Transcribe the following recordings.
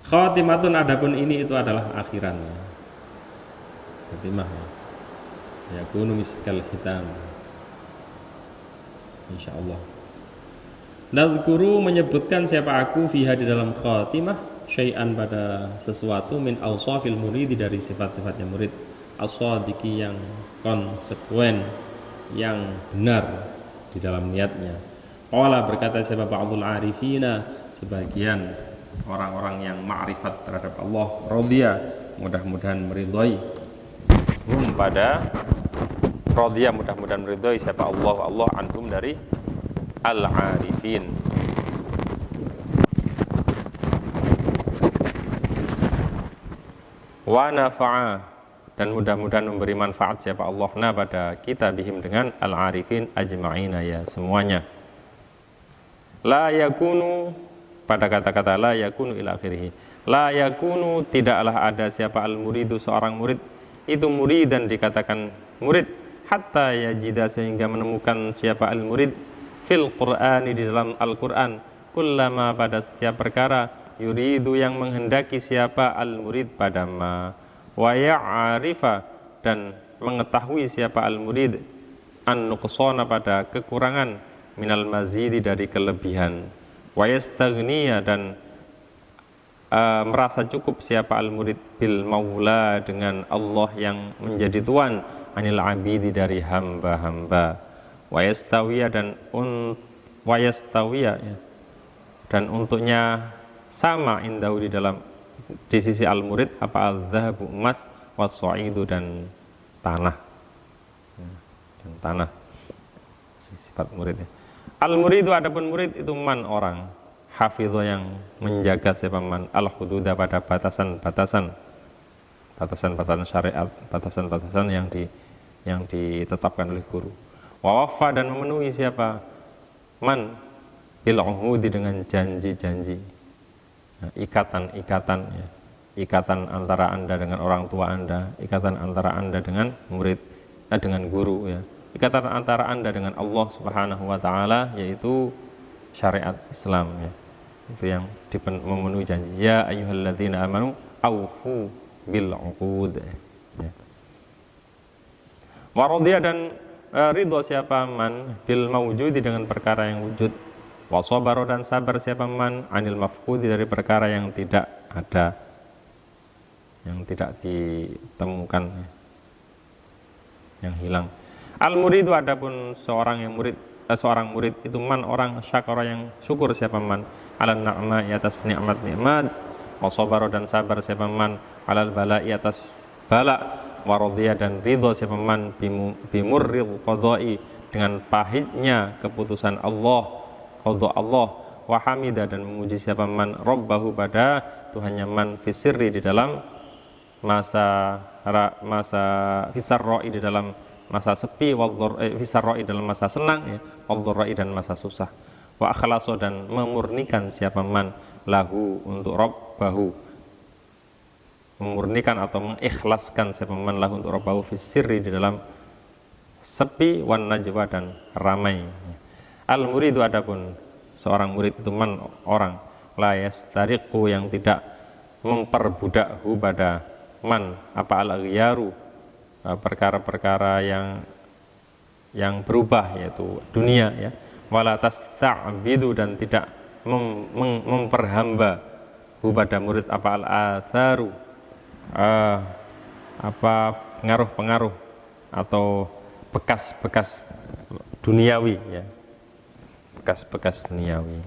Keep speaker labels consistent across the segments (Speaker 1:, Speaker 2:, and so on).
Speaker 1: Khatimatun, adapun ini itu adalah akhirannya. Khatimah ya. Yakunu miskal khitam. Insyaallah. Nadhkuru, menyebutkan siapa aku fiha di dalam khatimah, syai'an pada sesuatu min awsafil murid, dari sifat-sifatnya murid, as-sadiqi, yang konsekuen, yang benar di dalam niatnya. Qala, berkata siapa ba'dul arifina, sebagian orang-orang yang ma'rifat terhadap Allah, radhiya, mudah-mudahan meridhai, pada radhiya, mudah-mudahan meridhai siapa Allah anhum, dari al-arifin. Wa nafa'a, dan mudah-mudahan memberi manfaat siapa Allah pada kita, bihim, dengan al-arifin ajma'ina, ya semuanya. La yakunu, pada kata-kata la yakunu ila akhirih. La yakunu, tidaklah ada siapa al-muridu, seorang murid, itu muridan dikatakan murid, hatta yajida, sehingga menemukan siapa al-murid, fil qur'ani, di dalam Al-Qur'an, kullama, pada setiap perkara, yuridu, yang menghendaki siapa al-murid pada ma, wa ya'arifa, dan mengetahui siapa al-murid an-nuqsana, pada kekurangan, minal mazidi, dari kelebihan, wa yastaghniya, dan merasa cukup siapa al-murid bil maula, dengan Allah yang menjadi tuan, anil abidi, dari hamba-hamba, wa yastawiya, ya, dan untuknya sama, indahu, di sisi al-murid, apa al-dhahabu, emas, was-sa'idu, dan tanah, sifat muridnya. Al-muridu, adapun murid itu man, orang, hafidho, yang menjaga siapa man, al-hududa, pada batasan-batasan syariat, batasan-batasan yang ditetapkan oleh guru. Wa wafa, dan memenuhi siapa man bil uhudi, dengan janji-janji, ikatan ya. Ikatan antara Anda dengan orang tua Anda, ikatan antara Anda dengan murid, dengan guru ya. Ikatan antara Anda dengan Allah Subhanahu wa taala, yaitu syariat Islam ya. Itu yang memenuhi janji. Ya ayyuhalladzina amanu aufu bil uqud ya. Wa radhiya, dan ridho siapa man bil mawjudi, dengan perkara yang wujud. Wa sabara, dan sabar siapa man anil mafqudi, dari perkara yang tidak ada, yang tidak ditemukan, yang hilang. Al-muridu, adapun seorang murid itu man, orang syakara, yang syukur siapa man alal na'ma, atas nikmat-nikmat, wa sabara, dan sabar siapa man alal bala'i, atas bala, wa radhiya, dan ridho siapa man bimurril qada'i, dengan pahitnya keputusan Allah, qada Allah, wa hamida, dan memuji siapa man rabbahu, pada Tuhannya man, fisirri, di dalam masa fisarra'i, di dalam masa sepi, fisarra'i, dalam masa senang ya, wadharra'i, dan masa susah. Wa akhlaso, dan memurnikan siapa man lahu, untuk rabbahu, memurnikan atau mengikhlaskan siapa man lahu, untuk rabbahu, fisirri, di dalam sepi, wan najwa, dan ramai. Al-muridu, adapun seorang murid itu man, orang, la yastariqu, yang tidak memperbudak hu, pada man, apa al-aghyaru, perkara-perkara yang berubah, yaitu dunia ya. Wala tasta'bidu, dan tidak memperhamba hu, pada murid, apa al-atharu, apa pengaruh-pengaruh atau bekas-bekas duniawi ya, bekas-bekas duniawi.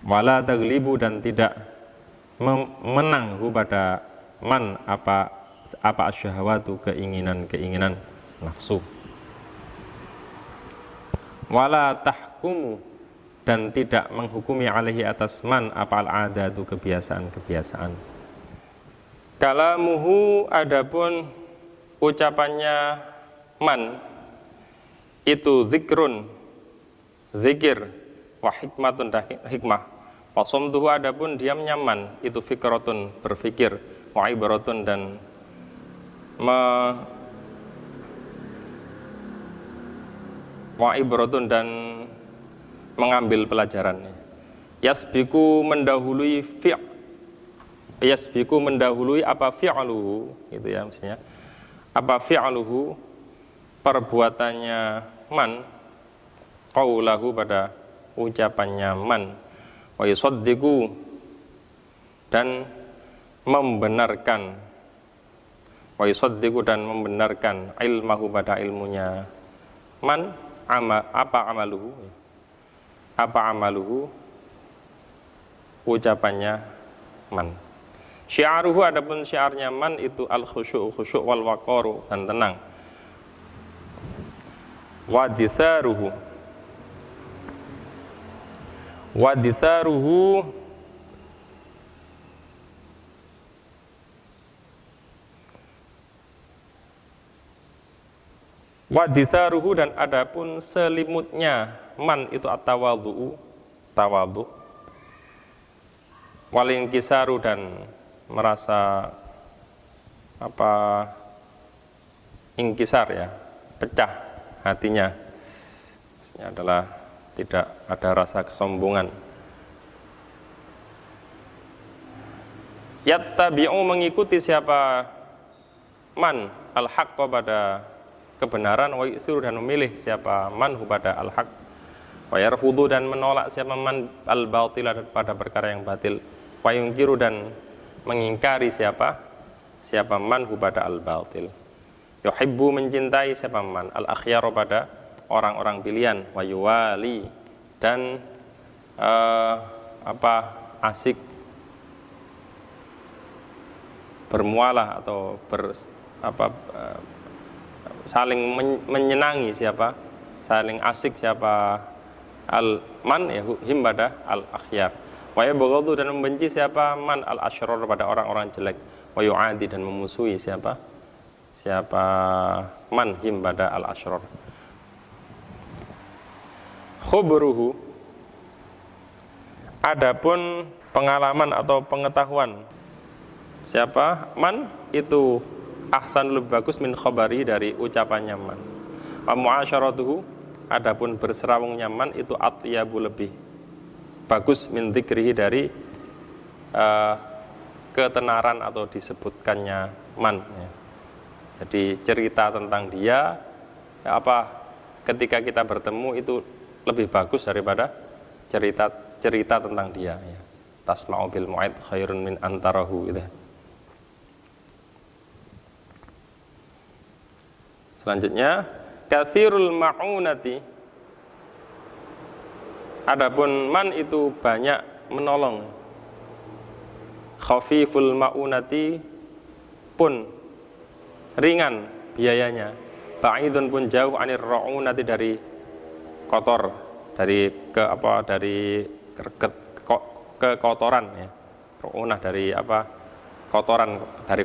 Speaker 1: Wala taglibu, dan tidak menang hu, pada man, apa asyahwatu, keinginan nafsu. Wala tahkumu, dan tidak menghukumi alaihi, atas man, apa al-adatu, kebiasaan-kebiasaan. Kalamuhu, adapun ucapannya man itu zikrun, zikir, wa hikmatun, hikmah. Wa somtuhu, adapun diamnya man itu fikratun, berfikir, wa ibaratun, dan dan mengambil pelajaran. Yasbiku, mendahului yasbiku mendahului apa fi'luhu gitu ya maksudnya. Apa fi'luhu perbuatannya man qaulahu pada ucapannya man wa yusaddiqu dan membenarkan wa yusaddiqu dan membenarkan ilmahu pada ilmunya man apa amaluhu ucapannya man. Syiaruhu adapun syiarnya man itu al khusyuk wal waqaru dan tenang. Waditharuhu dan adapun selimutnya man itu at-tawadhu walinkisaru dan merasa ingkisar ya, pecah hatinya. Maksudnya adalah tidak ada rasa kesombongan. Yattabi'u mengikuti siapa man al-haqqa pada kebenaran, wa yusiru dan memilih siapa man pada al-haq, wa yarfudu dan menolak siapa man al-batila pada perkara yang batil, wa yungkiru dan mengingkari siapa man pada al-batil. Yuhibbu mencintai siapa man al-akhyar pada orang-orang pilihan, wa yuwali dan asik bermualah atau saling menyenangi saling asik siapa al-man ya him pada al-akhyar. Wa yabghadu dan membenci siapa man al-asyrar pada orang-orang jelek, wa yu'adi dan memusuhi siapa man him pada al-asyrar. Khubruhu adapun pengalaman atau pengetahuan siapa man itu ahsan lebih bagus min khabari dari ucapannya man. Wa mu'asyaratuhu adapun berserawungnya man itu atyabu lebih bagus min dzikrihi dari ketenaran atau disebutkannya man ya. Jadi cerita tentang dia ya ketika kita bertemu itu lebih bagus daripada cerita tentang dia ya. Tasma'u bil mu'id khairun min antarahu gitu. Selanjutnya katsirul ma'unati adapun man itu banyak menolong. Khafiful ma'unati pun ringan biayanya. Ba'idun pun jauh anir ra'unati dari kotor, dari kekotoran ya. Ra'unah dari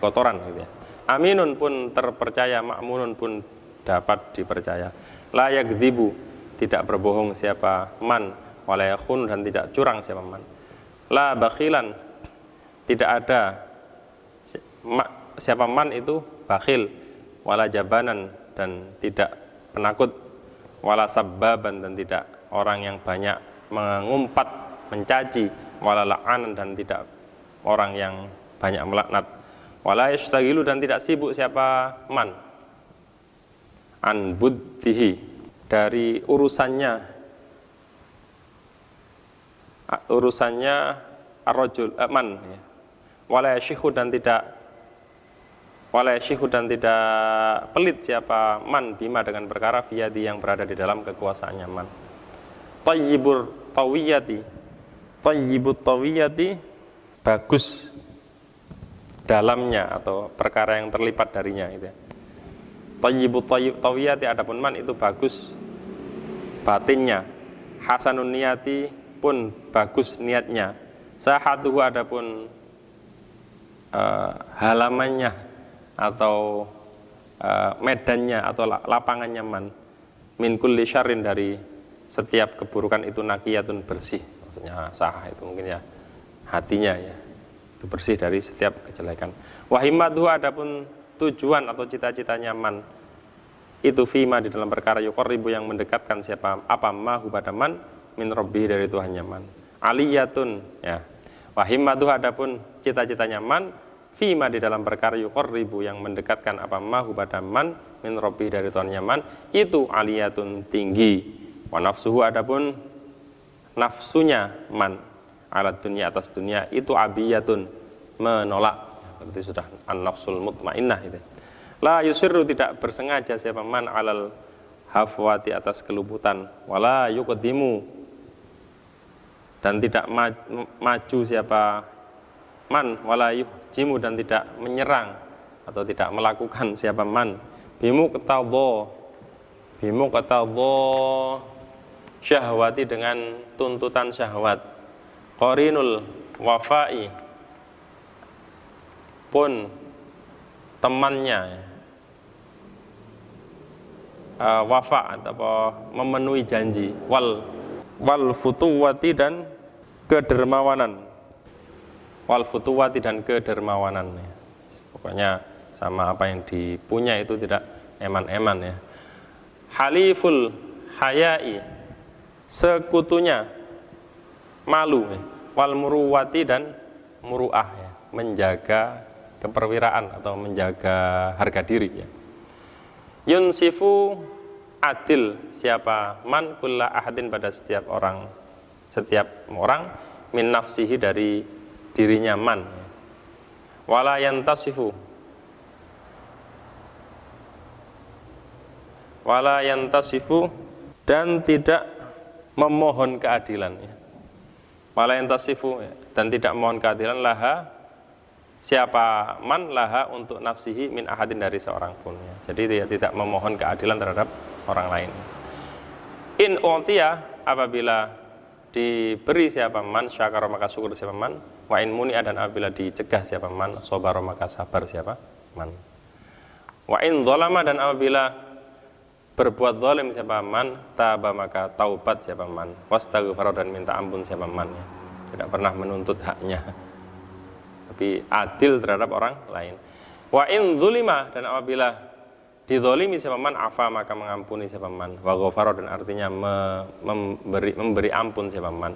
Speaker 1: kotoran gitu ya. Aminun pun terpercaya, ma'munun pun dapat dipercaya. La yakdzibu tidak berbohong siapa man, wala yakhun dan tidak curang siapa man. La bakhilan tidak ada siapa man itu bakhil, wala jabanan dan tidak penakut, wala sabbaban dan tidak orang yang banyak mengumpat, mencaci, wala la'anan dan tidak orang yang banyak melaknat, wala yashtagilu dan tidak sibuk siapa man an buddihi dari urusannya ar-rajul man ya. Wala yashihu dan tidak pelit siapa man bima dengan perkara fiyadi yang berada di dalam kekuasaannya man. Tayyibut tawiyati bagus dalamnya atau perkara yang terlipat darinya gitu ya. Tayyibut tawiyati adapun man itu bagus batinnya. Hasanun niyati pun bagus niatnya. Sahatuhu adapun halamannya atau medannya atau lapangannya man min kulli syarrin dari setiap keburukan itu nakiyatun bersih. Maksudnya sah itu mungkin ya hatinya ya itu bersih dari setiap kejelekan. Wahimatuhu adapun tujuan atau cita-citanya man itu fima di dalam perkara yuqarribu yang mendekatkan siapa mahu pada man min rabbi dari Tuhannya man. Aliyatun ya. Fahimmatuh adapun cita-citanya man fima di dalam perkara yuqarribu yang mendekatkan apa mahu pada man min rabbi dari Tuhannya man itu aliyatun tinggi. Wa nafsuhu adapun nafsunya man alat dunia atas dunia itu abiyatun menolak. Berarti sudah an-nafsul mutmainnah itu. La yusirru tidak bersengaja siapa man alal hafwati atas keluputan wala yuqaddimu dan tidak maju siapa man wala yuhjimu dan tidak menyerang atau tidak melakukan siapa man bimu ketadho syahwati dengan tuntutan syahwat qarinul wafai pun temannya wafa atau memenuhi janji wal futuwati dan kedermawanan pokoknya sama apa yang dipunya itu tidak eman-eman ya. Haliful hayai sekutunya malu ya. Wal muruwati dan muruah ya. Menjaga keperwiraan atau menjaga harga diri ya. Yunsifu adil siapa man kulla ahadin pada setiap orang min nafsihi dari dirinya man wala yantasifu dan tidak memohon keadilan ya. Wala yantasifu dan tidak memohon keadilan laha siapa man laha untuk nafsihi min ahadin dari seorang pun ya. Jadi dia tidak memohon keadilan terhadap orang lain. In u'tiya apabila diberi siapa man syakara maka syukur siapa man wa in muni'a dan apabila dicegah siapa man sabara maka sabar siapa man wa in dzalama dan apabila berbuat zalim siapa man taba maka taubat siapa man wastaghfara dan minta ampun siapa man ya. Tidak pernah menuntut haknya tapi adil terhadap orang lain. Wa in dzulima dan apabila dizalimi siapa man afa maka mengampuni siapa man wa ghafara dan artinya memberi ampun siapa man.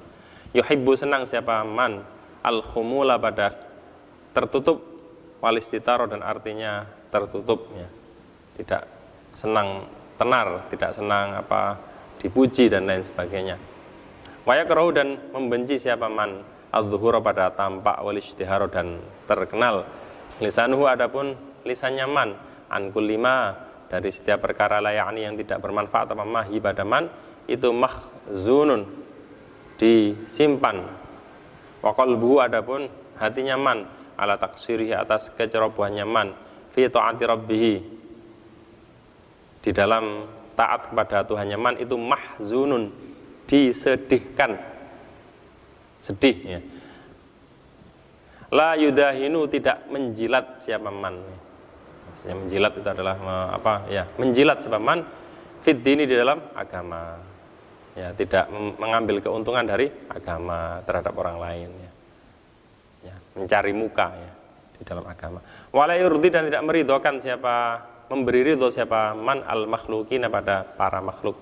Speaker 1: Yuhibbu senang siapa man al khumula pada tertutup wal istitara dan artinya tertutup ya. Tidak senang tenar, tidak senang apa dipuji dan lain sebagainya. Wa yakrahu dan membenci siapa man adzuhura pada tampak wal ishtihara dan terkenal. Lisanuhu adapun lisannya man an kullima dari setiap perkara layani yang tidak bermanfaat apa mahi pada man itu mahzunun disimpan. Wa qalbuhu adapun hatinya man ala taksirihi atas kecerobohannya man fi taati rabbih di dalam taat kepada Tuhannya man itu mahzunun disedihkan sedih ya. La yudahinu tidak menjilat siapa man. Maksudnya menjilat itu adalah menjilat siapa man fid dini di dalam agama. Ya, tidak mengambil keuntungan dari agama terhadap orang lain ya. Ya, mencari muka ya di dalam agama. Wala yurdi dan tidak meridhokan siapa memberi ridho siapa man al makhluqina pada para makhluk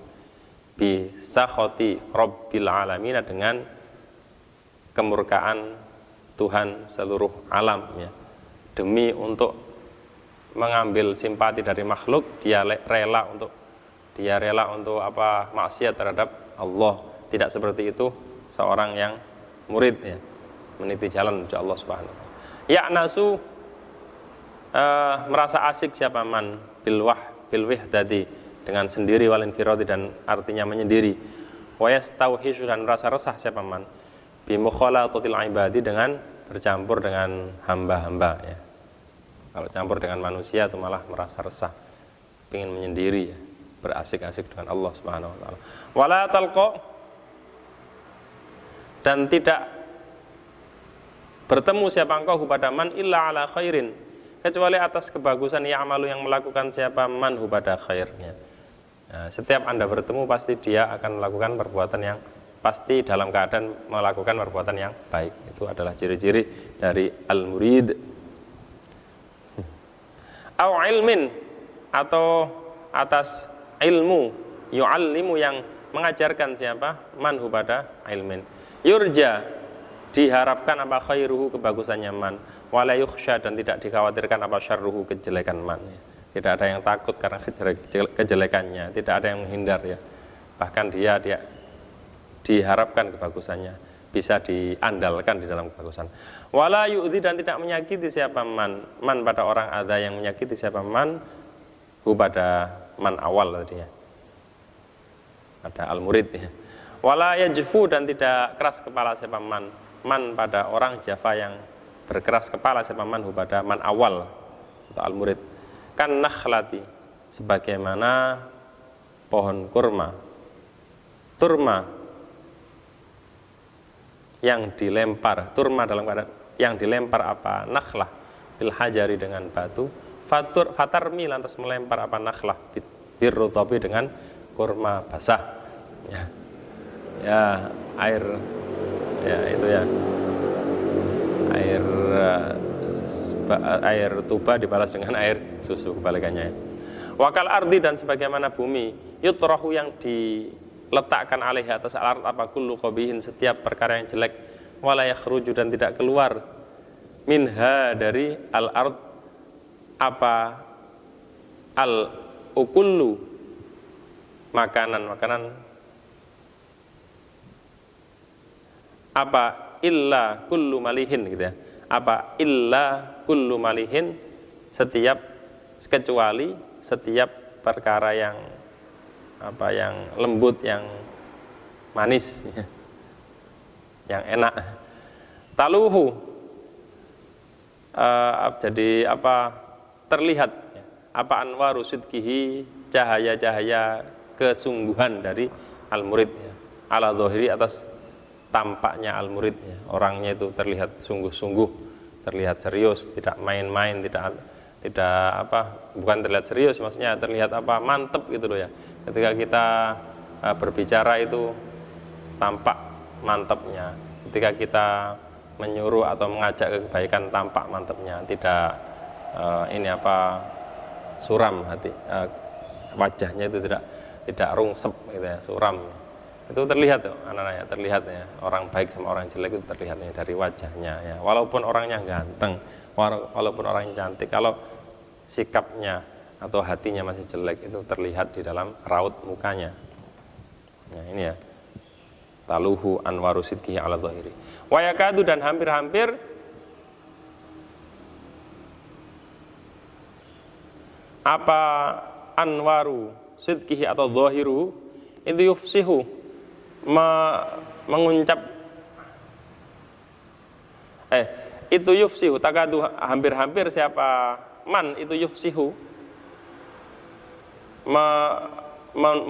Speaker 1: bi sakhati rabbil alamin dengan kemurkaan Tuhan seluruh alam ya. Demi untuk mengambil simpati dari makhluk dia rela untuk maksiat terhadap Allah. Tidak seperti itu seorang yang murid ya, meniti jalan menuju Allah Subhanahu wa taala. Ya nasu merasa asik siapa man bil wihdati dengan sendiri wal infiradi dan artinya menyendiri. Wa yastauhishu dan merasa resah siapa man bi mukhalatatil ibadi dengan bercampur dengan hamba-hamba ya. Kalau campur dengan manusia itu malah merasa resah, ingin menyendiri ya, berasik-asik dengan Allah Subhanahu wa taala. Wala talqa dan tidak bertemu siapa engkau kepada man illa ala khairin kecuali atas kebagusan ya'malu yang melakukan siapa man pada khairnya. Nah, setiap Anda bertemu pasti dia akan melakukan perbuatan yang pasti dalam keadaan melakukan perbuatan yang baik. Itu adalah ciri-ciri dari al-murid. Au ilmin atau atas ilmu yu'allimu yang mengajarkan siapa man pada ilmin. Yurja diharapkan apa khairuhu kebagusannya man, wala yukhsha dan tidak dikhawatirkan apa syarruhu kejelekan man. Tidak ada yang takut karena kejelekannya, tidak ada yang menghindar ya. Bahkan dia diharapkan kebagusannya, bisa diandalkan di dalam kebagusan. Wala yu'dhi dan tidak menyakiti siapa man pada orang ada yang menyakiti siapa man hu pada man awal tadi ya. Ada al-murid ya. Wala yajfu dan tidak keras kepala siapa man pada orang jafa yang berkeras kepala siapa man hu pada man awal atau al-murid. Kan nakhlati sebagaimana pohon kurma turma yang dilempar, turma dalam keadaan yang dilempar apa nakhlah bil hajari dengan batu, fatarmi lantas melempar apa nakhlah birrutabi dengan kurma basah ya air ya itu ya air tuba dibalas dengan air susu kebalikannya ya. Wakal ardi dan sebagaimana bumi yutrahu yang diletakkan alaihi atas al-ard apa kullu qabihin setiap perkara yang jelek, wala yakhruju dan tidak keluar minha dari al-ard apa al-ukullu makanan apa illa kullu malihin gitu ya, apa illa kullu malihin kecuali setiap perkara yang apa yang lembut, yang manis ya, yang enak. Taluhu jadi apa terlihat ya, apa anwaru sidqihi cahaya-cahaya kesungguhan dari al-murid ya, ala dhahiri atas tampaknya al-murid ya. Orangnya itu terlihat sungguh-sungguh, terlihat serius, tidak main-main, tidak apa, bukan terlihat serius, maksudnya terlihat apa mantep gitu loh ya. Ketika kita berbicara itu tampak mantepnya. Ketika kita menyuruh atau mengajak ke kebaikan tampak mantepnya, tidak ini apa suram hati, wajahnya itu tidak rungsep gitu ya, suram. Itu terlihat tuh anak-anaknya, terlihat ya, orang baik sama orang jelek itu terlihatnya dari wajahnya ya. Walaupun orangnya ganteng, walaupun orangnya cantik, kalau sikapnya atau hatinya masih jelek itu terlihat di dalam raut mukanya. Nah ini ya, taluhu anwaru sidqihi ala dhahiri. Wa yakadu dan hampir-hampir apa anwaru sidqihi atau dhahiru itu yufsihu menguncap itu yufsihu takadu hampir-hampir siapa man itu yufsihu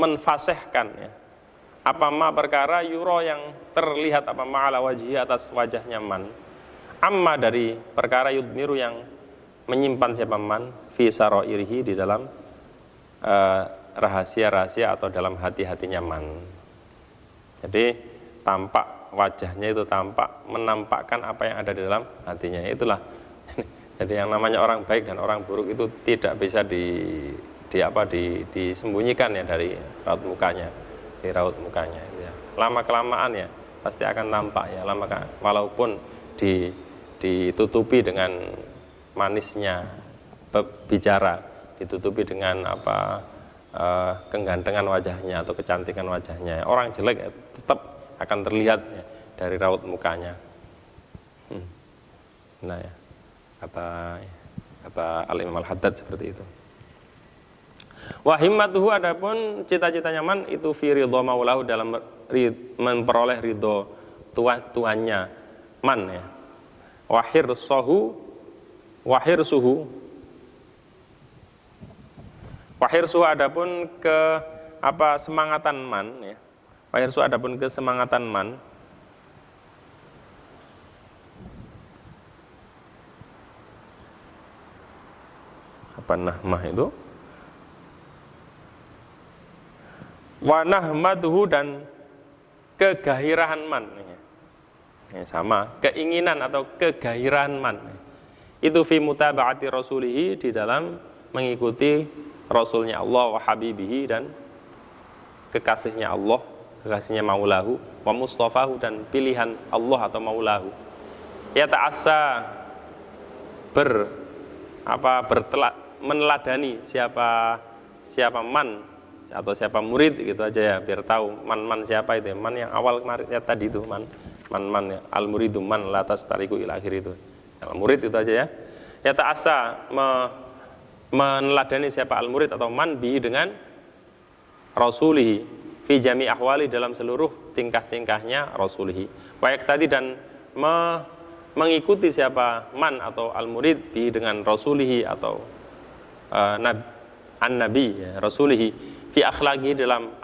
Speaker 1: menfasihkan ya apa ma perkara yuro yang terlihat apa ma'ala wajhi atas wajahnya man amma dari perkara yudmiru yang menyimpan siapa man fi sarairihi di dalam rahasia-rahasia atau dalam hati-hatinya man. Jadi tampak wajahnya itu tampak menampakkan apa yang ada di dalam hatinya. Itulah. Jadi yang namanya orang baik dan orang buruk itu tidak bisa disembunyikan ya dari raut mukanya, di raut mukanya ya. Lama kelamaan ya pasti akan tampak ya, walaupun ditutupi dengan manisnya bicara, ditutupi dengan apa kegantengan wajahnya atau kecantikan wajahnya. Orang jelek ya, tetap akan terlihat ya, dari raut mukanya. Nah ya, apa Al-Imam Al-Haddad seperti itu. Wa himmatuhu adapun cita-citanya man itu fi ridha maulahu dalam memperoleh ridho Tuhannya man ya. Wa hirsuhu wahirsu adapun ke apa semangatan man ya. Wahirsu adapun ke semangatan man apa nahmah itu wa nahmaduhu dan kegairahan man ya, sama keinginan atau kegairahan man itu fi mutaba'ati rasulihi di dalam mengikuti Rasulnya Allah wa habibihi dan kekasihnya Allah kekasihnya maulahu, wa mustafahu dan pilihan Allah atau maulahu. Ya ta'assa meneladani siapa man atau siapa murid gitu aja ya, biar tahu man siapa itu ya. Man yang awal kemarin ya, tadi itu man ya. Al muridu man la tastariku ila akhir itu. Al murid itu aja ya. Ya ta'assa meneladani siapa al murid atau man bi dengan rasulihi fi jami ahwali dalam seluruh tingkah-tingkahnya rasulihi. Wa yaktadi dan mengikuti siapa man atau al murid bi dengan rasulihi atau an-nabi ya, rasulihi fi akhlaqi dalam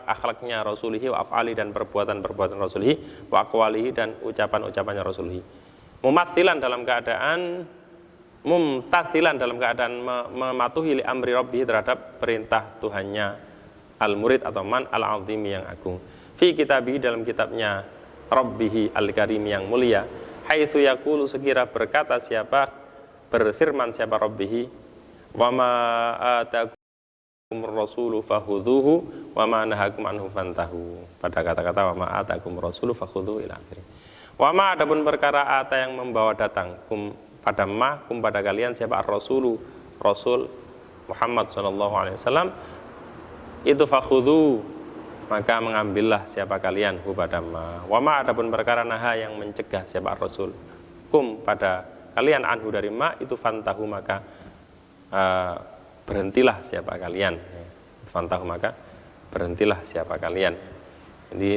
Speaker 1: akhlaknya rasulihi wa af'ali dan perbuatan rasulihi wa aqwalihi dan ucapannya rasulihi. Mumtathilan dalam keadaan mematuhi li amri rabbih terhadap perintah Tuhannya al-murid atau man al-azim yang agung. Fi kitabihi dalam kitabnya Rabbih al-karim yang mulia. Haitsu yaqulu sekira berkata siapa berfirman siapa Rabbih wa ma atakum rasulu fakhudhuhu wa ma nahakum anhu fantahu. Pada kata-kata wa ma atakum rasulu fakhudhuhu ila akhir. Wa ma adapun perkara ata yang membawa datang pada kalian siapa ar-rasulu rasul Muhammad sallallahu alaihi wasallam itu fakhudhu maka mengambillah siapa kalian pada ma. Wa ma adapun perkara naha yang mencegah siapa ar-rasul pada kalian anhu dari ma itu fantahu maka berhentilah siapa kalian. Fantahu maka berhentilah siapa kalian. Jadi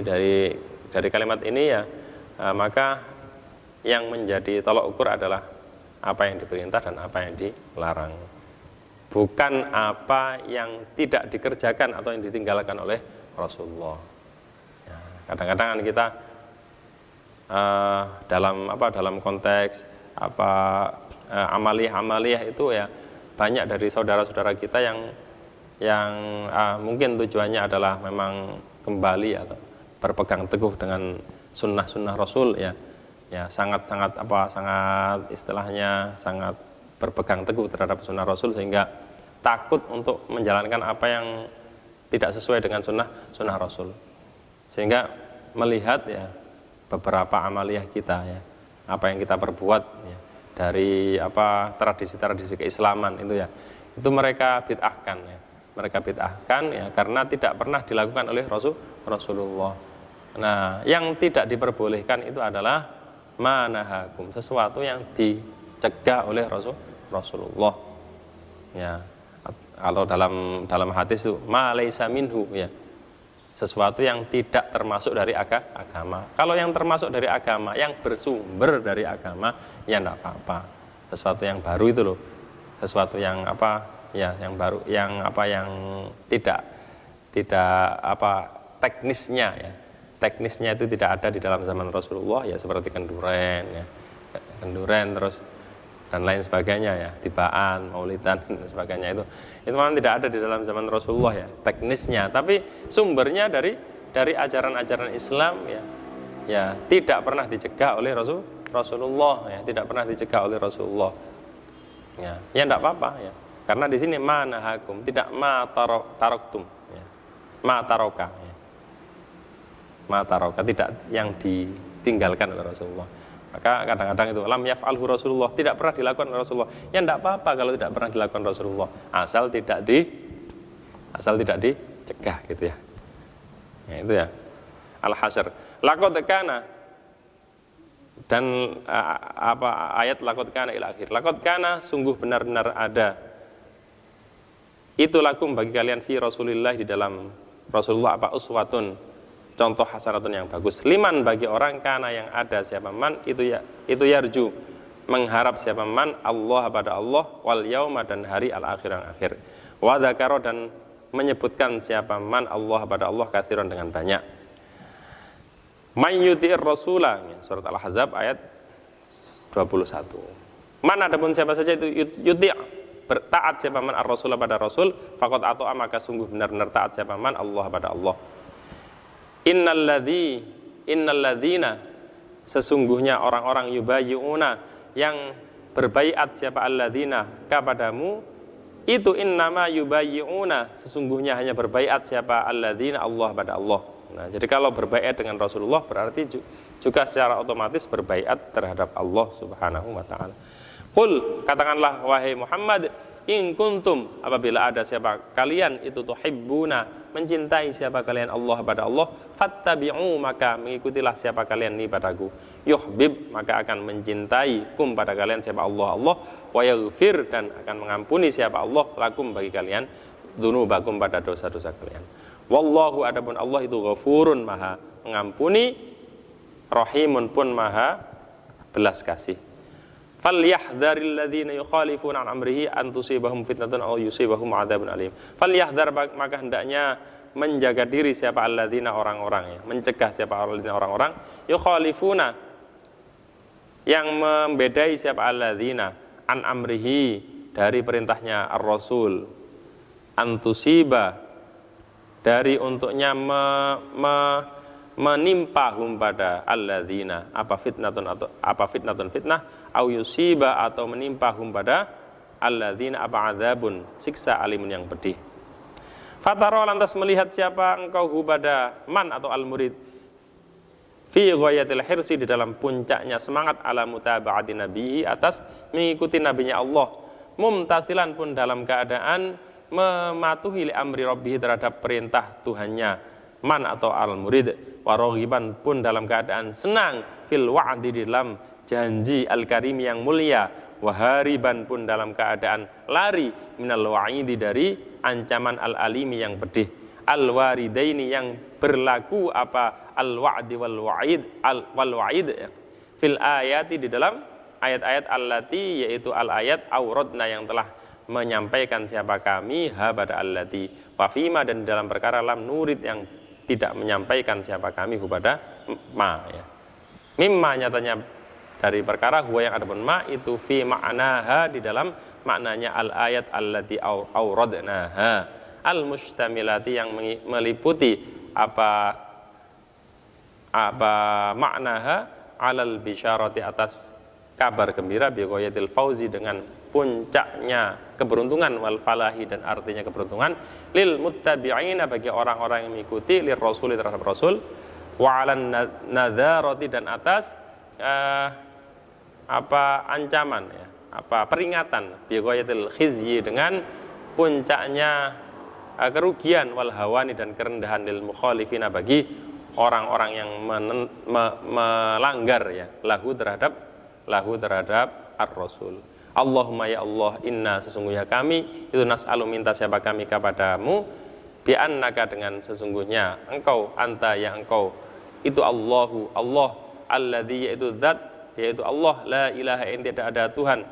Speaker 1: dari kalimat ini ya maka yang menjadi tolak ukur adalah apa yang diperintah dan apa yang dilarang, bukan apa yang tidak dikerjakan atau yang ditinggalkan oleh Rasulullah. Ya, kadang-kadang kan kita dalam konteks amaliyah itu ya banyak dari saudara-saudara kita yang mungkin tujuannya adalah memang kembali atau berpegang teguh dengan sunnah Rasul ya sangat istilahnya sangat berpegang teguh terhadap sunnah Rasul sehingga takut untuk menjalankan apa yang tidak sesuai dengan sunnah Rasul, sehingga melihat ya beberapa amaliyah kita ya apa yang kita perbuat ya, dari tradisi-tradisi keislaman itu mereka bid'ahkan ya karena tidak pernah dilakukan oleh Rasulullah. Nah, yang tidak diperbolehkan itu adalah manahakum, sesuatu yang dicegah oleh Rasulullah. Ya. Kalau dalam hadis itu ma laisa minhu ya. Sesuatu yang tidak termasuk dari agama. Kalau yang termasuk dari agama, yang bersumber dari agama, ya enggak apa-apa. Sesuatu yang baru itu loh. Sesuatu yang yang baru, yang tidak teknisnya ya. Teknisnya itu tidak ada di dalam zaman Rasulullah ya, seperti kenduren terus dan lain sebagainya ya, tibaan, maulidan dan sebagainya itu memang tidak ada di dalam zaman Rasulullah ya teknisnya, tapi sumbernya dari ajaran-ajaran Islam ya tidak pernah dicegah oleh Rasulullah ya, tidak pernah dicegah oleh Rasulullah ya enggak apa-apa ya, karena di sini manahakum tidak ma taraktum ya, ma taroka ya. Mataroka tidak yang ditinggalkan oleh Rasulullah. Maka kadang-kadang itu lam yaf'alhu Rasulullah, tidak pernah dilakukan oleh Rasulullah. Ya enggak apa-apa kalau tidak pernah dilakukan Rasulullah, asal tidak dicegah gitu ya. Ya itu ya. Al-Hasyr. Laqad kana dan ayat laqad kana ila akhir. Laqad kana sungguh benar-benar ada itu lakum bagi kalian fi Rasulillah di dalam Rasulullah uswatun contoh hasanatun yang bagus liman bagi orang kana yang ada siapa man itu yarju mengharap siapa man Allah pada Allah wal yauma dan hari al-akhir yang akhir wa dzakara dan menyebutkan siapa man Allah pada Allah katsiran dengan banyak. May yuti'ir rasula surat Al-Ahzab ayat 21. Man adapun siapa saja itu yuti' bertaat siapa man ar-rasula pada Rasul faqad ata'a maka sungguh benar-benar taat siapa man Allah pada Allah. Innalladzina sesungguhnya orang-orang yubayyuna yang berbaiat siapa alladzina kepadamu itu innama yubayyuna sesungguhnya hanya berbaiat siapa alladzina Allah pada Allah Nah, jadi kalau berbaiat dengan Rasulullah berarti juga secara otomatis berbaiat terhadap Allah Subhanahu wa taala. Qul, katakanlah wahai Muhammad, in kuntum, apabila ada siapa kalian itu tuhibbuna, mencintai siapa kalian Allah pada Allah, fattabi'u, maka mengikutilah siapa kalian ni padaku. Yuhbib, maka akan mencintai kum pada kalian siapa Allah, wa yaghfir, dan akan mengampuni siapa Allah lakum bagi kalian dzunubakum, pada dosa-dosa kalian. Wallahu, adapun Allah itu ghafurun, maha mengampuni, rahimun pun maha belas kasih. Falyahdharil ladzina yukhalifuna an amrihi an tusibahum fitnatun aw yusibahum adzabun alim. Falyahdhar, maka hendaknya menjaga diri siapa alladzina, orang-orang, ya, mencegah siapa alladzina, orang-orang, yukhalifuna, yang membedai siapa alladzina, an amrihi, dari perintahnya ar-rasul, an tusiba, dari untuknya menimpahum pada alladzina, apa fitnatun fitnah, au yusiba, atau menimpahum pada alladzina, apa adzabun, siksa alimun yang pedih. Fatara, lantas melihat siapa engkau hu pada man atau al-murid, fi ghayatil hirsi, di dalam puncaknya semangat, ala mutaba'ati nabihi, atas mengikuti nabinya Allah, mumtasilan, pun dalam keadaan mematuhi li amri rabbihi, terhadap perintah Tuhannya, man atau al-murid, waraghiban, pun dalam keadaan senang, fil wa'di, di dalam janji al-karim yang mulia, wahariban, pun dalam keadaan lari, minal wa'idi, dari ancaman al-alimi yang pedih, al-waridaini, yang berlaku apa al-wa'di wal wa'id fil ayati, di dalam ayat-ayat allati, yaitu al-ayat auradna, yang telah menyampaikan siapa kami ha pada allati, wafima, dan dalam perkara lam nurid, yang tidak menyampaikan siapa kami hu pada ma, ya. Mimma, nyatanya dari perkara, huwa, yang adapun ma itu, fi ma'naha, di dalam maknanya al-ayat allati auradnaha, al-mustamilati, yang meliputi apa maknaha, alal bisyarati, atas kabar gembira, bi ghayatil fauzi, dengan puncaknya keberuntungan, wal falahi, dan artinya keberuntungan, lil muttabi'ina, bagi orang-orang yang mengikuti, lir rasuli, terhadap rasul, wa alan nadharati, dan atas ancaman, ya, peringatan, bi ghayatil khizyi, dengan puncaknya kerugian, wal hawani, dan kerendahan, lil mukhalifina, bagi orang-orang yang melanggar, ya, lahu terhadap ar-rasul. Allahumma, ya Allah, inna, sesungguhnya kami itu nas'alu, minta siapa kami kepadamu, bi annaka, dengan sesungguhnya engkau, anta, ya engkau itu Allahu, Allah, alladzi, yaitu zat, yaitu Allah, la ilaha illa, tidak ada Tuhan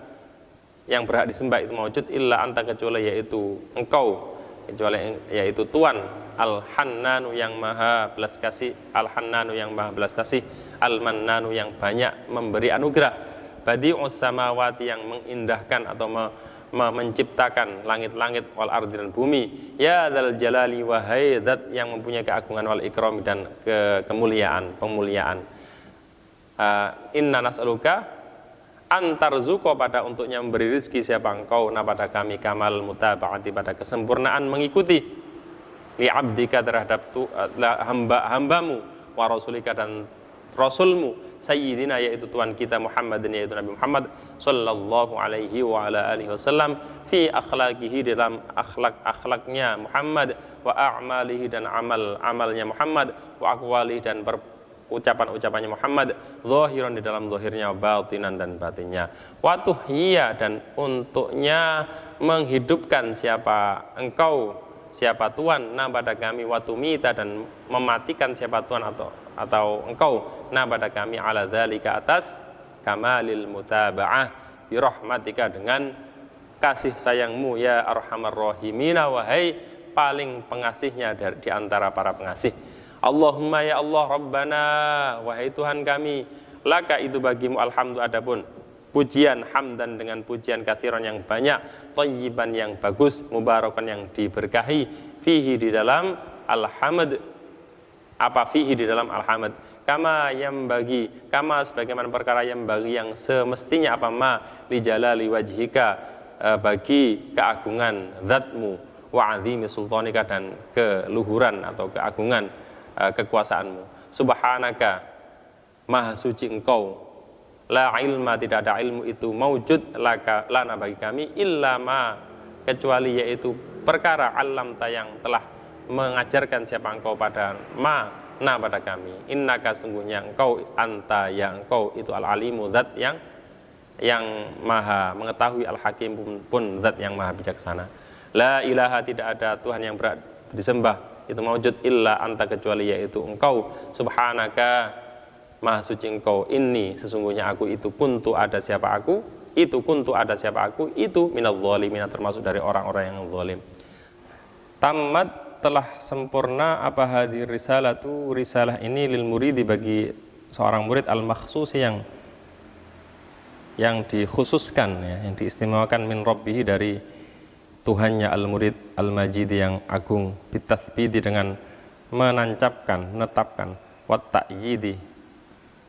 Speaker 1: yang berhak disembah itu mawjud, illa anta, kecuali yaitu engkau, kecuali yaitu Tuhan, al-hannanu, yang maha belas kasih, al-hannanu, yang maha belas kasih, al-mannanu, yang banyak memberi anugerah, badi'us samawati, yang mengindahkan atau menciptakan langit-langit, wal ardi, dan bumi, ya dzal jalali, wahai zat yang mempunyai keagungan, wal ikram, dan pemuliaan. Inna nas'aluka antarzuqa, pada untuknya memberi rizki siapa engkau, na pada kami, kamal mutaba'ati, pada kesempurnaan mengikuti, li abdika, terhadap hambamu, wa rasulika, dan rasulmu, sayyidina, yaitu Tuhan kita, Muhammadin, yaitu Nabi Muhammad sallallahu alaihi wa ala alihi wasallam, fi akhlaqihi, dalam akhlaknya Muhammad, wa a'malihi, dan amalnya Muhammad, wa aqwalihi, dan ucapan-ucapannya Muhammad, zahiran, di dalam zahirnya, batinan, dan batinnya, wa tuhyiya, dan untuknya menghidupkan siapa engkau, siapa Tuhan, na pada kami, wa tumita, dan mematikan siapa Tuhan atau engkau, na pada kami, ala dzalika, atas kamalil mutaba'ah, bi rahmatika, dengan kasih sayangmu, ya arhamar rahimina, wahai paling pengasihnya di antara para pengasih. Allahumma, ya Allah, Rabbana, wahai Tuhan kami, laka, itu bagimu, alhamdu, adapun pujian, hamdan, dengan pujian, katsiran, yang banyak, thayyiban, yang bagus, mubarakan, yang diberkahi, fihi, di dalam alhamd, fihi, di dalam alhamd, kama, yang bagi, kama, sebagaimana perkara yang bagi, yang semestinya, ma, li jalali wajhika, bagi keagungan zatmu, wa azimi sultanika, dan keluhuran atau keagungan kekuasaanmu. Subhanaka, maha suci engkau, la ilma, tidak ada ilmu itu, maujud lana bagi kami, illa ma, kecuali yaitu perkara alam yang telah mengajarkan siapa engkau pada pada kami. Innaka, sungguhnya engkau, anta, ya engkau itu al-alimu, zat yang maha mengetahui, al-hakim pun zat yang maha bijaksana. La ilaha, tidak ada Tuhan yang berat disembah itu maujud, illa anta, kecuali yaitu engkau. Subhanaka, maha suci engkau, inni, sesungguhnya aku itu, kuntu, ada siapa aku itu, kuntu, ada siapa aku itu, minadz zalimin, termasuk dari orang-orang yang zalim. Tamat, telah sempurna apa hadir risalatu, risalah ini, lil muridi, bagi seorang murid, al makhsus, yang dikhususkan, ya, yang diistimewakan, min rabbihi, dari Tuhannya, al murid al majid, yang agung, bitathbiti, dengan menancapkan, menetapkan, wat ta'yidi,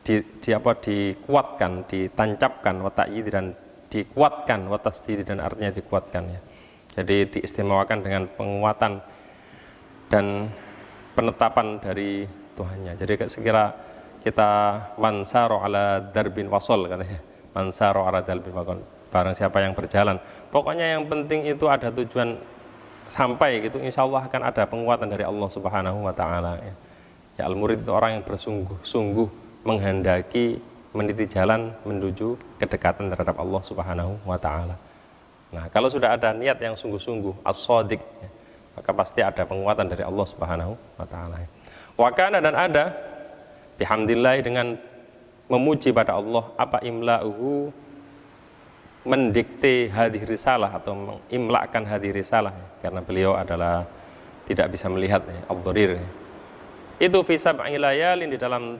Speaker 1: dikuatkan, ditancapkan, wa ta'yid, dan dikuatkan, wa tasdid, dan artinya dikuatkan, ya. Jadi diistimewakan dengan penguatan dan penetapan dari Tuhannya. Jadi sekira kita mansaro ala darbin wasol, katanya, mansaro ala darbin wasol, barang siapa yang berjalan, pokoknya yang penting itu ada tujuan sampai gitu, insya Allah akan ada penguatan dari Allah Subhanahu wa Ta'ala, ya. Ya, al-murid itu orang yang bersungguh-sungguh menghendaki meniti jalan menuju kedekatan terhadap Allah Subhanahu wa Ta'ala. Nah, kalau sudah ada niat yang sungguh-sungguh, as-shadiq, ya, maka pasti ada penguatan dari Allah Subhanahu wa Ta'ala. Wa kana, dan ada, bihamdillah, dengan memuji pada Allah, apa imla'uhu, mendikte hadis risalah, atau mengimlakkan hadis risalah, ya, karena beliau adalah tidak bisa melihat, ya, ad-dharir, ya. Itu fi sab'i layalin, di dalam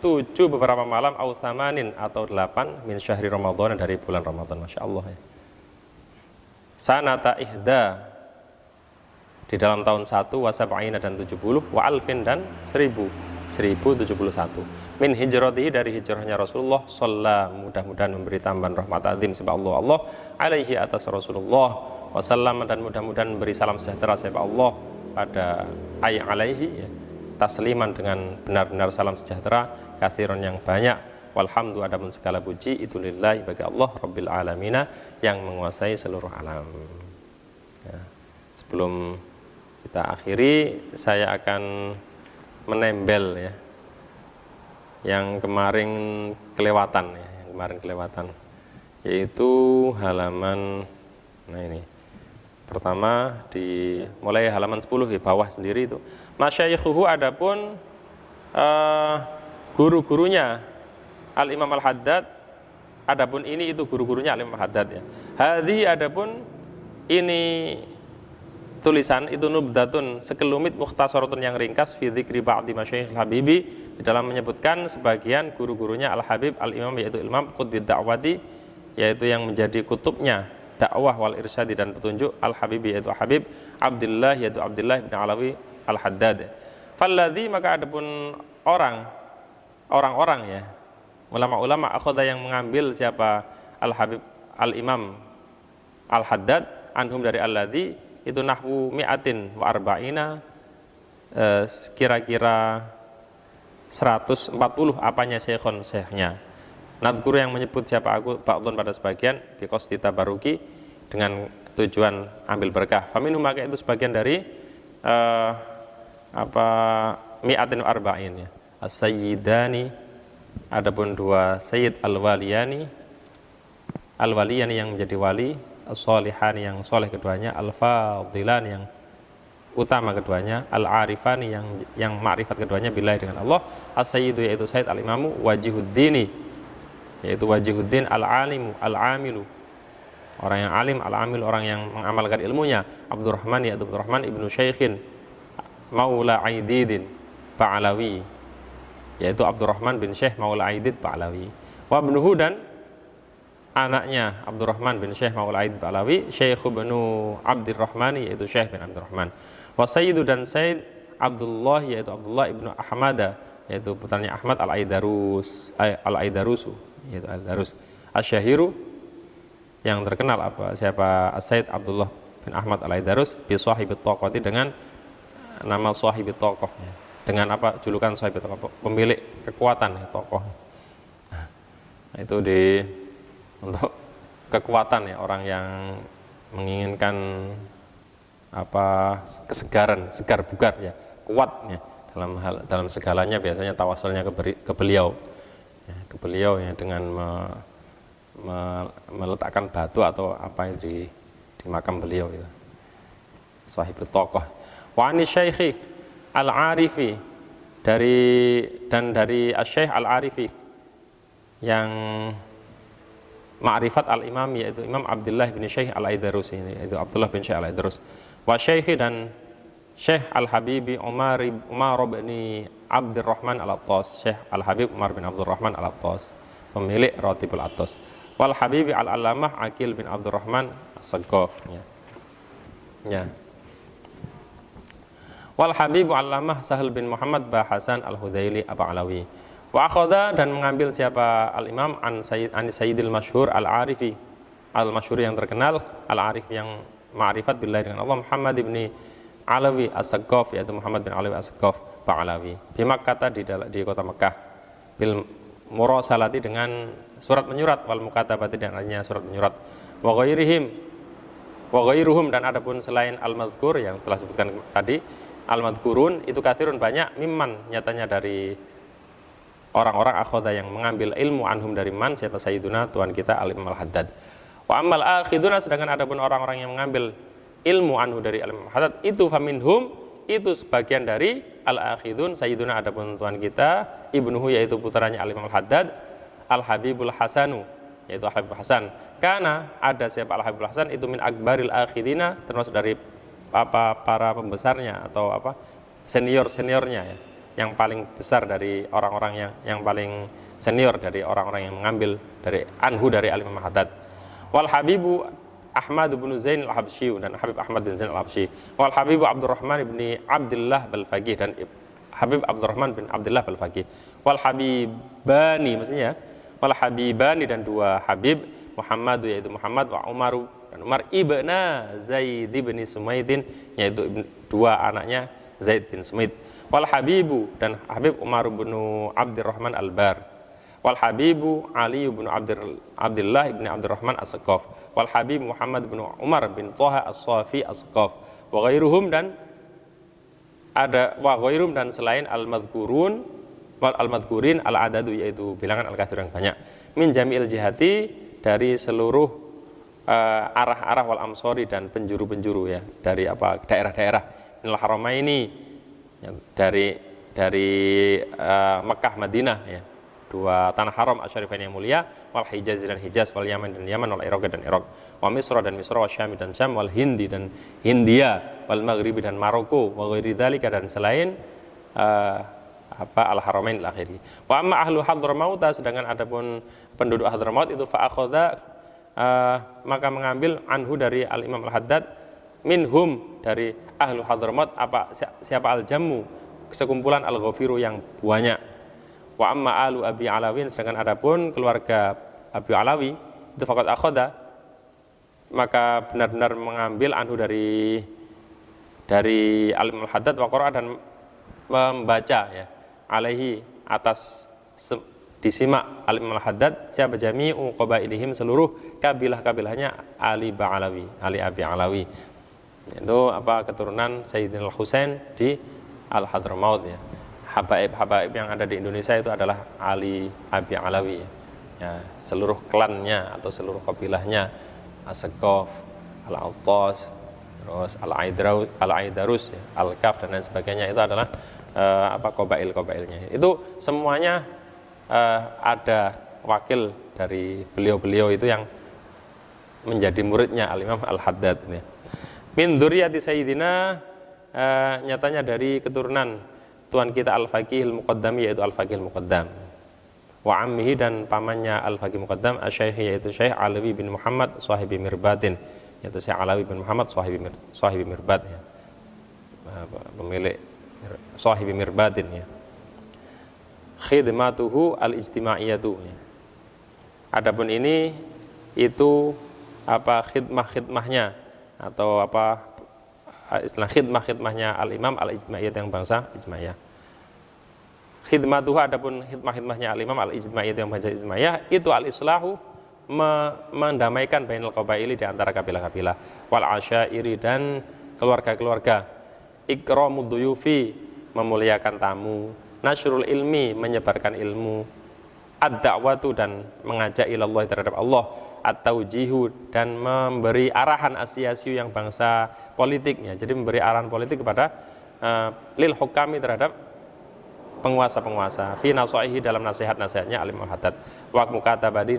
Speaker 1: 7 beberapa malam, au thamanin, atau 8, min syahri Ramadan, dari bulan Ramadan. Masya Allah, ya. Sanata ihda, di dalam tahun 1, wa sab'ina, dan 70, wa alfin, dan 1071, min hijratihi, dari hijrahnya Rasulullah, sallallahu, mudah-mudahan memberi tambahan rahmat azim sebab Allah alaihi, atas Rasulullah, wasallam, dan mudah-mudahan memberi salam sejahtera sebab Allah pada alaihi, ya, tasliman, dengan benar-benar salam sejahtera, katsiron, yang banyak, walhamdu, adapun segala puji itu lillahi, bagi Allah, rabbil alamina, yang menguasai seluruh alam. Ya. Sebelum kita akhiri, saya akan menembel, ya, yang kemarin kelewatan, ya, yaitu halaman, nah ini pertama, mulai halaman 10 di bawah sendiri itu, masyayikhuhu, adapun guru-gurunya Al-Imam Al-Haddad, adapun ini itu guru-gurunya Al-Imam Al-Haddad, ya. Hadhi, adapun ini tulisan itu, nubdatun, sekelumit, mukhtasaratun, yang ringkas, fi dzikri ba'di masyayikhil habibi, di dalam menyebutkan sebagian guru-gurunya Al-Habib Al-Imam, yaitu Imam Qutbid Da'wati, yaitu yang menjadi kutubnya dakwah wal irsyadi dan petunjuk, Al-Habibi, yaitu Habib Abdullah, yaitu Abdullah bin Alawi Al-Haddad. Falladzi, maka adapun orang-orang, ya, ulama-ulama, akhadha, yang mengambil siapa Al-Habib Al-Imam Al-Haddad, anhum, dari alladzi, itu nahwu mi'atin wa arba'ina, kira-kira 140 apanya, syekhnya. Nadguru, yang menyebut siapa aku, ba'dun, pada sebagian, biqasdi tabaruki, dengan tujuan ambil berkah. Faminhum, maka itu sebagian dari mi'atin wa arba'in, ya. As-sayyidani, adapun 2 sayyid, al-waliyani yang menjadi wali, as-solihani, yang soleh keduanya, al-fadilani, yang utama keduanya, al-arifani, yang ma'rifat keduanya, billahi, dengan Allah, as-sayyidu, yaitu sayyid, al-imamu, wajihuddini, yaitu wajihuddin, al-alimu, al-amilu, orang yang alim, al-amil, orang yang mengamalkan ilmunya, Abdurrahman, yaitu Abdurrahman ibnu Syaikhin Maula Aididin Ba'alawi, yaitu Abdurrahman bin Syekh Maula Aidid Ba'alawi. Wa ibnuhu, dan anaknya Abdurrahman bin Syekh Maula Aidid Ba'alawi, Syekh ibnu Abdurrahmani, yaitu Syekh bin Abdurrahman. Wa sayyidu, dan sayyid Abdullah, yaitu Abdullah ibnu Ahmada, yaitu putranya Ahmad Al-Aidarusu, yaitu Al-Darus. Asyahiru, yang terkenal siapa Sayyid Abdullah bin Ahmad Al-Aidarus, bi sahibit taqati, dengan nama sahibit taqah, dengan apa julukan sahibul tokoh, pemilik kekuatan ya, tokoh. Nah, itu untuk kekuatan ya, orang yang menginginkan apa kesegaran, segar bugar ya, kuat ya dalam segalanya, biasanya tawasulnya ke beliau ya, ke beliau ya, dengan meletakkan batu atau apa yang di makam beliau itu. Sahibul tokoh. Wa ani syekhi al-arifi, dari asy-syekh al-arifi yang ma'rifat al-imam, yaitu Imam Abdullah bin Syekh al-Aidarus, ini itu Abdullah bin Syekh al-Aidarus. Wa syekhi, dan Syekh al-Habibi Umar bin Abdurrahman al-Attas, Syekh al-Habib Umar bin Abdurrahman al-Attas, pemilik Ratibul Attas. Wal Habibi al-Allamah Aqil bin Abdurrahman as-Saqqaf ya. Wal Habibu al-Allamah Sahal bin Muhammad Bahasan al-Hudaili Aba'alawi. Wa akhadha, dan mengambil siapa al-imam an Sayyidil Masyhur al-Arifi, al-Masyhur yang terkenal, al-Arif yang ma'rifat billahi dengan Allah, Muhammad ibni Alawi as-Saqqaf, yaitu Muhammad bin Alawi as-Saqqaf Ba'alawi, di Makkah, di kota Mekah, bil murasalati, dengan surat menyurat, wal mukatabati, dan adanya surat menyurat, wa ghairuhum, dan adapun selain al-madhkur yang telah sebutkan tadi, al-madhkurun itu katsirun, banyak, mimman, nyatanya dari orang-orang akhadha yang mengambil ilmu anhum, dari man, siapa sayyiduna tuan kita al-Imam al-Haddad. Wa ammal akhiduna, sedangkan adapun orang-orang yang mengambil ilmu anhu dari al-Imam al-Haddad, itu faminhum, itu sebagian dari al-akhidun sayyiduna, adapun tuan kita ibnuhu, yaitu putranya al-Imam al-Haddad, al-Habibul Hasanu, yaitu al-Habib Hasan. Karena ada siapa al-Habibul Hasan itu min akbaril akhidina, termasuk dari para pembesarnya atau seniornya ya, yang paling besar dari orang-orang yang paling senior dari orang-orang yang mengambil dari anhu dari al-Imam Haddad. Wal Habibu Ahmad bin Zain al-Habsyi, dan Habib Ahmad bin Zain al-Habsyi. Wal Habibu Abdurrahman bin Abdullah al-Faqih, dan Habib Abdurrahman bin Abdullah al-Faqih. Wal Habibani, maksudnya wal Habibani, dan dua Habib, Muhammad, yaitu Muhammad, wa Umaru, dan Umar ibna Zaid bin Sumaidin, yaitu dua anaknya Zaid bin Sumaid. Wal Habibu, dan Habib Umar bin Abdurrahman al-Bar. Wal Habibu Ali bin Abdullah bin Abdurrahman as-Saqqaf. Wal Habib Muhammad bin Umar bin Thaha as-Safi as-Saqqaf. Wa ghairuhum, dan selain al-madhkurun wal al-madhkurin al-adadu, yaitu bilangan al-katsir yang banyak, min jami'il jihati, dari seluruh arah-arah, wal amsori, dan penjuru-penjuru ya, dari daerah-daerah, minal haramaini, dari Mekah Madinah ya, dua tanah haram asyarifain yang mulia, wal Hijaz, dan Hijaz, wal Yaman, dan Yaman, wal Iraq, dan Iraq, wa Misra, dan Misra, wa Syam, dan Syam, wal Hindi, dan Hindia, wal Maghribi, dan Maroko, wa ghairi dzalika, dan selain al-haramain al-akhiri. Wa amma ahlu Hadramaut, sedangkan adapun penduduk Hadramaut itu fa akhadha, maka mengambil anhu dari al-Imam al-Haddad, minhum, dari ahlu Hadramaut, siapa al-jammu, sekumpulan al-ghafiru yang banyak. Wa amma alu Abi Alawin, sedangkan adapun keluarga Abi Alawi itu faqad akhadha, maka benar-benar mengambil anhu dari al-Imam al-Haddad, wa qara'a, dan membaca ya, alaihi, atas disimak al-Imam al-Haddad, siapa jami'u qabailihim, seluruh kabilah-kabilahnya Ali Abi Alawi, itu keturunan Sayyidina Al-Husain di Al-Hadramaut ya. Habaib yang ada di Indonesia itu adalah Ali Abi Alawi ya, seluruh klannya atau seluruh kabilahnya, As-Saqqaf, Al-Attas, terus Al-Aidarus ya, Al-Kaf, dan lain sebagainya, itu adalah qabail-qabailnya. Itu semuanya ada wakil dari beliau-beliau itu yang menjadi muridnya Al-Imam Al-Haddad ya. Min dzurriyyati sayyidina, nyatanya dari keturunan tuan kita Al-Faqih Al-Muqaddami, yaitu Al-Faqih Al-Muqaddam, wa ammihi, dan pamannya Al-Faqih Muqaddam, asy-Syaikh, yaitu Syekh Alawi bin Muhammad Sahibi Mirbatin, yaitu Syekh Alawi bin Muhammad Sahibi Mirbat ya, pemilik Sahibi Mirbatin ya. Khidmatuhu al-ijtimaiyatu ya. Adapun ini itu khidmahnya atau istilah khidmahnya al-Imam al-Ijtimaiyah, yang bangsa ijmaiyah. khidmatuha, adapun hikmah-hikmahnya al-imam al-ijtimai itu yang baca ijtimaiyah, itu al-islahu, mendamaikan bainal qabaili di antara kabilah-kabilah, wal asyairi dan keluarga-keluarga, ikramud duyufi, memuliakan tamu, nasyrul ilmi, menyebarkan ilmu, ad-da'watu, dan mengajak ilallah terhadap Allah, at-taujihu, dan memberi arahan asiasiu yang bangsa politiknya, jadi memberi arahan politik kepada lil hukami terhadap penguasa-penguasa, fi nasaihi, dalam nasihat-nasihatnya alim al-haddad, wa mukatabadi,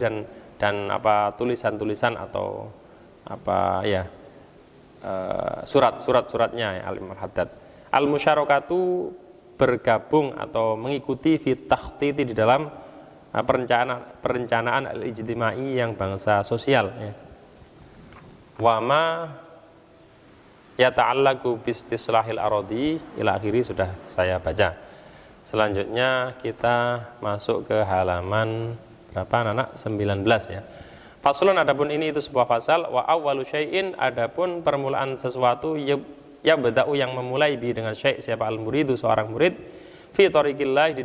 Speaker 1: dan apa tulisan-tulisan atau apa ya surat-suratnya ya, alim al-haddad. Al-musyarakatu, bergabung atau mengikuti fi takhtiti, di dalam perencanaan al-ijtimai yang bangsa sosial ya. Wa ma yata'allaqu bistislahil aradi ila akhiri, sudah saya baca. Selanjutnya kita masuk ke halaman berapa anak? 19 ya. Faslun, adapun ini itu sebuah pasal, wa awwalu syai'in, adapun permulaan sesuatu, ya beda'u, yang memulai bi dengan syai', siapa al-muridu, seorang murid, fi thariqillah,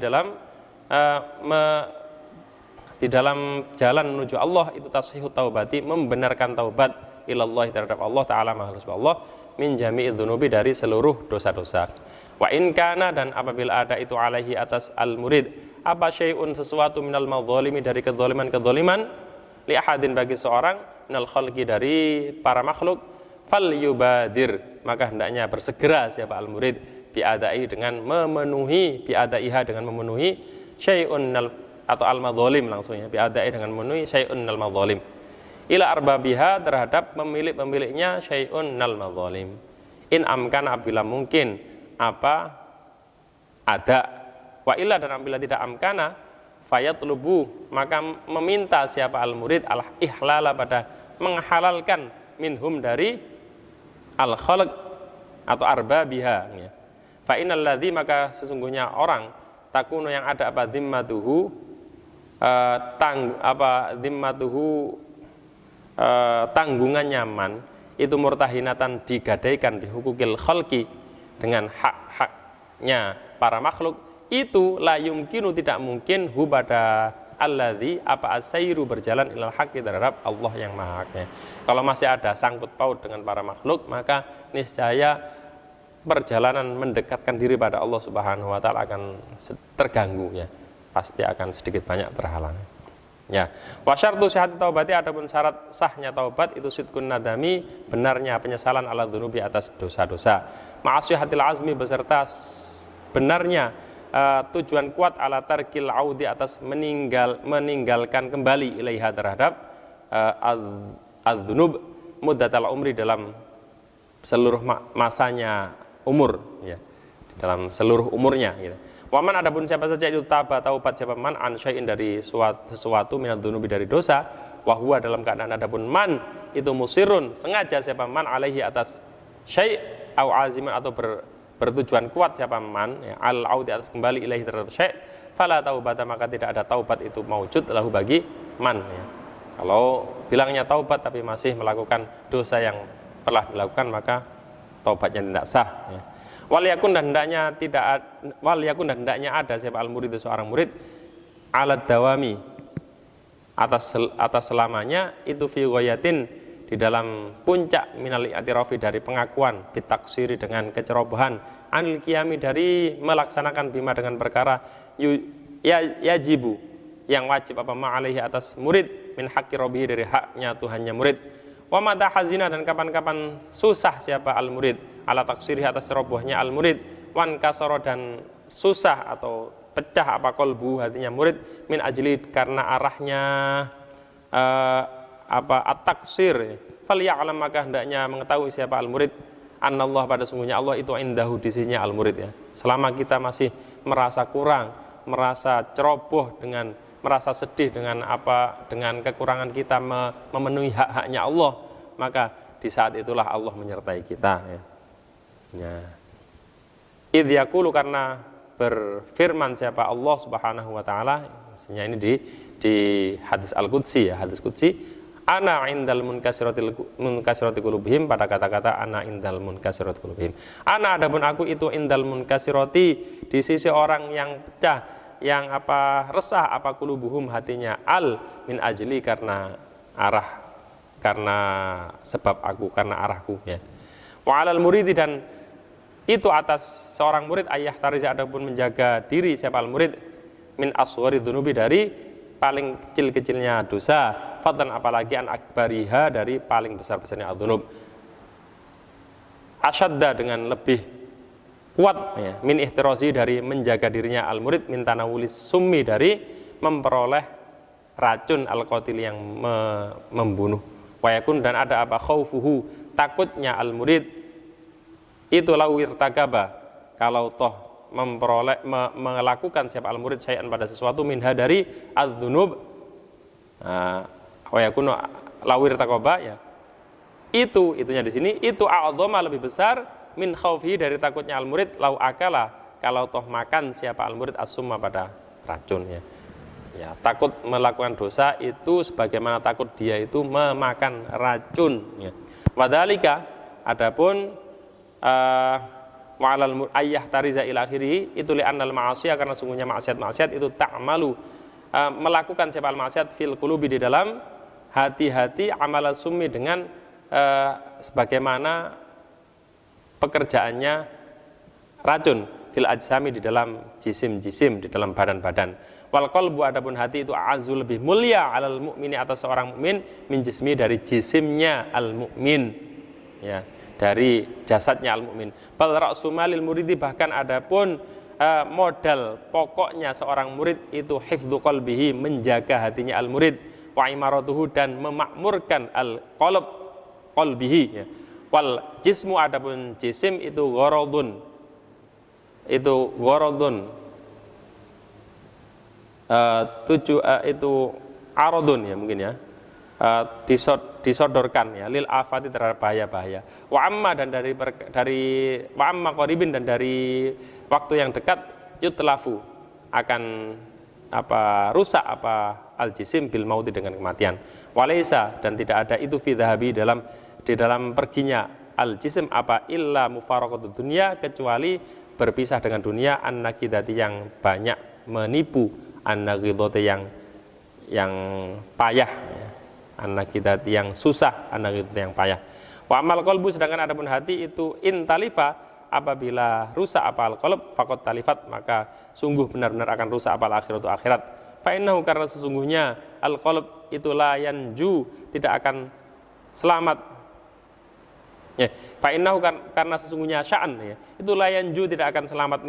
Speaker 1: di dalam jalan menuju Allah, itu tashihu taubati, membenarkan taubat, ilallah, terhadap Allah taala, maha Allah, min jami'id dzunubi, dari seluruh dosa-dosa. Wa in kana, dan apabila ada itu alaihi, atas al-murid, apa syai'un, sesuatu, minal madzalimi, dari kezaliman li ahadin, bagi seorang, minal khalqi, dari para makhluk, fal yubadir, maka hendaknya bersegera siapa al-murid, bi'adai, dengan memenuhi, bi'adaiha, dengan memenuhi syai'un atau al-madzalim, langsung ya, bi'adai, dengan memenuhi syai'un al-madzalim, ila arbabiha, terhadap pemilik-pemiliknya, syai'un al-madzalim, in amkana, apabila mungkin, apa ada, wa illa, dan apabila tidak amkana, fayatlubu, maka meminta siapa al-murid al-ihlala, pada menghalalkan, minhum, dari al-khalq atau arbabiha ya. Fa innal ladzi, maka sesungguhnya orang, takunu, yang ada apa zimmatuhu, tanggungan nyaman, itu murtahinatan, digadaikan, bihukukil khalqi, dengan hak-haknya para makhluk, itu la yumkinu, tidak mungkin, hu, pada alladzi, apa asairu, berjalan, ilal haqqi, terhadap Allah yang maha haknya. Kalau masih ada sangkut paut dengan para makhluk, maka niscaya perjalanan mendekatkan diri pada Allah Subhanahu wa taala akan terganggu ya, pasti akan sedikit banyak terhalang ya. Wa syartu sihhati taubati, adapun syarat sahnya taubat, itu sidqun nadami, benarnya penyesalan, ala dzunubi, atas dosa-dosa, ma'asyihatil azmi, beserta benarnya tujuan kuat, ala tarkil audi, atas meninggalkan kembali, ilaiha, terhadap adzunub, muddatal umri, dalam seluruh masanya umur ya, dalam seluruh umurnya gitu. Waman, adapun siapa saja itu taba, taubat siapa man, an syai'in, dari sesuatu, minad dzunubi, dari dosa, wa huwa, dalam keadaan adapun man itu musirun, sengaja siapa man, alaihi, atas syai', au aziman, atau bertujuan kuat siapa man ya, al audi, atas kembali, ilaihi, terhadap syai', fala taubata, maka tidak ada taubat itu maujud lahu, bagi man ya. Kalau bilangnya taubat tapi masih melakukan dosa yang telah dilakukan, maka taubatnya tidak sah ya. Waliyakun, dan hendaknya ada siapa al-murid, seorang murid, alad dawami, atas selamanya, itu fi ghayatin, di dalam puncak, minal i'tirafi, dari pengakuan, bitaksiri, dengan kecerobohan, anil qiyami, dari melaksanakan, bima, dengan perkara, yajibu, yang wajib, apa ma'alaihi, atas murid, min haqqi rabbihi, dari haknya Tuhannya murid. Wa mata hazina, dan kapan-kapan susah siapa al-murid, ala taksiri, atas cerobohnya al-murid, wan kasara, dan susah atau pecah apa kolbu, hatinya murid, min ajli, karena arahnya at-taksir, falya'lam, maka hendaknya mengetahui siapa al-murid, annallah, pada sungguhnya Allah itu indahu, di sisinya al-murid ya. Selama kita masih merasa kurang, merasa ceroboh, merasa sedih dengan kekurangan kita memenuhi hak-haknya Allah, maka di saat itulah Allah menyertai kita ya. Idh yaqulu, karena berfirman siapa Allah Subhanahu wa taala, maksudnya ini di hadis al-qudsi ya, hadis qudsi, ana indal munkasirati qulubihim, pada kata-kata ana indal munkasirati qulubihim. Ana, adapun aku itu, indal munkasirati, di sisi orang yang pecah, yang resah qulubuhum hatinya min ajli karena sebab aku, karena arahku ya. Wa 'alal muridi, dan itu atas seorang murid ayah tariza adapun menjaga diri siapa al murid min asghari dzunubi dari paling kecil-kecilnya dosa, fadlan apalagi an akbariha dari paling besar-besarnya adzunub. Asyadda dengan lebih kuat ya, min ihtirazi dari menjaga dirinya al murid min tanawulis summi dari memperoleh racun al-qatil yang membunuh. Wa yakun, dan ada khaufuhu, takutnya al murid itu lawir tagaba, kalau toh melakukan siapa al murid syai'an pada sesuatu minha dari adzunub, wa yakun lawir tagaba ya, itunya di sini itu a'dhama lebih besar min khaufihi dari takutnya al murid lau akala, kalau toh makan siapa al murid as-summa pada racun ya. Ya, takut melakukan dosa itu sebagaimana takut dia itu memakan racun ya. Wadhalika, adapun wa'alal ayyah tariza ila akhirih itu li'annal ma'asiyah, karena sungguhnya maksiat itu ta'malu melakukan siapa al-maksiat fil qulubi di dalam hati-hati amal summi dengan sebagaimana pekerjaannya racun fil ajsami di dalam jisim-jisim, di dalam badan-badan. Wal qalbu, adapun hati itu azul lebih mulia alal mukmini atas seorang mukmin min jismi dari jisimnya al mukmin ya, dari jasadnya al-mu'min. Bal ra'su malil muridi, bahkan adapun modal pokoknya seorang murid itu hifdzu qalbihi, menjaga hatinya al-murid, wa imaratuhu, dan memakmurkan al-qalb qalbihi ya. Wal jismu, adapun jisim itu gharadun, itu aradun ya mungkin ya, disodorkan ya lil afati, terhadap bahaya-bahaya. Wa amma, dan dari wa amma qaribin, dan dari waktu yang dekat yutlafu akan rusak al jisim bil mauti dengan kematian. Walaysa, dan tidak ada itu fi dhahabi di dalam perginya al jisim illa mufaraqatud dunya, kecuali berpisah dengan dunia, an-nakidati yang banyak menipu, an-nakidati yang payah ya. An-nakidati yang susah, an-nakidati yang payah. Wa amal qalbu, sedangkan adapun hati itu intalifa, apabila rusak al-qalb faqad talifat, maka sungguh benar-benar akan rusak al-akhiratu akhirat. Fa innahu, karena sesungguhnya al-qalb itu la yanju, tidak akan selamat ya. Fa innahu, karena sesungguhnya sya'an ya, itu la yanju, tidak akan selamat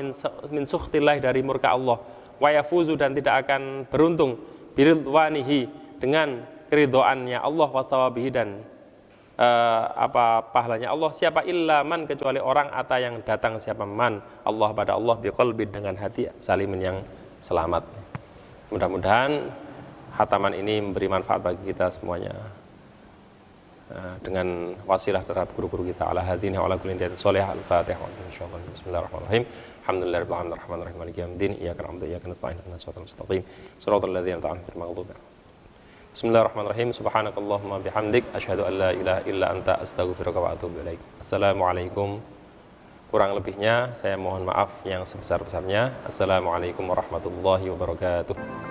Speaker 1: min sukhtillah, dari murka Allah. Wa yafuzu, dan tidak akan beruntung biridwanihi, dengan keridhoannya Allah, wa thawabihi, dan pahalanya Allah, siapa illa man, kecuali orang yang datang siapa man Allah pada Allah biqalbin, dengan hati salimin yang selamat. Mudah-mudahan khataman ini memberi manfaat bagi kita semuanya, dengan wasilah terhadap guru-guru kita. Ala hadhihi wa ala kulli niyatin shalihah. Al-Fatihah. Insyaallah. Bismillahirrahmanirrahim. Alhamdulillahirabbil maliki yaumiddin. Iyyaka na'budu wa iyyaka nasta'in. Ihdinas siratal mustaqim. Shiratal ladzina an'amta 'alaihim ghairil maghdubi 'alaihim. Bismillahirrahmanirrahim. Subhanakallahumma bihamdik asyhadu an la ilaha illa anta astaghfiruka wa atubu ilaik. Assalamualaikum. Kurang lebihnya saya mohon maaf yang sebesar-besarnya. Assalamualaikum warahmatullahi wabarakatuh.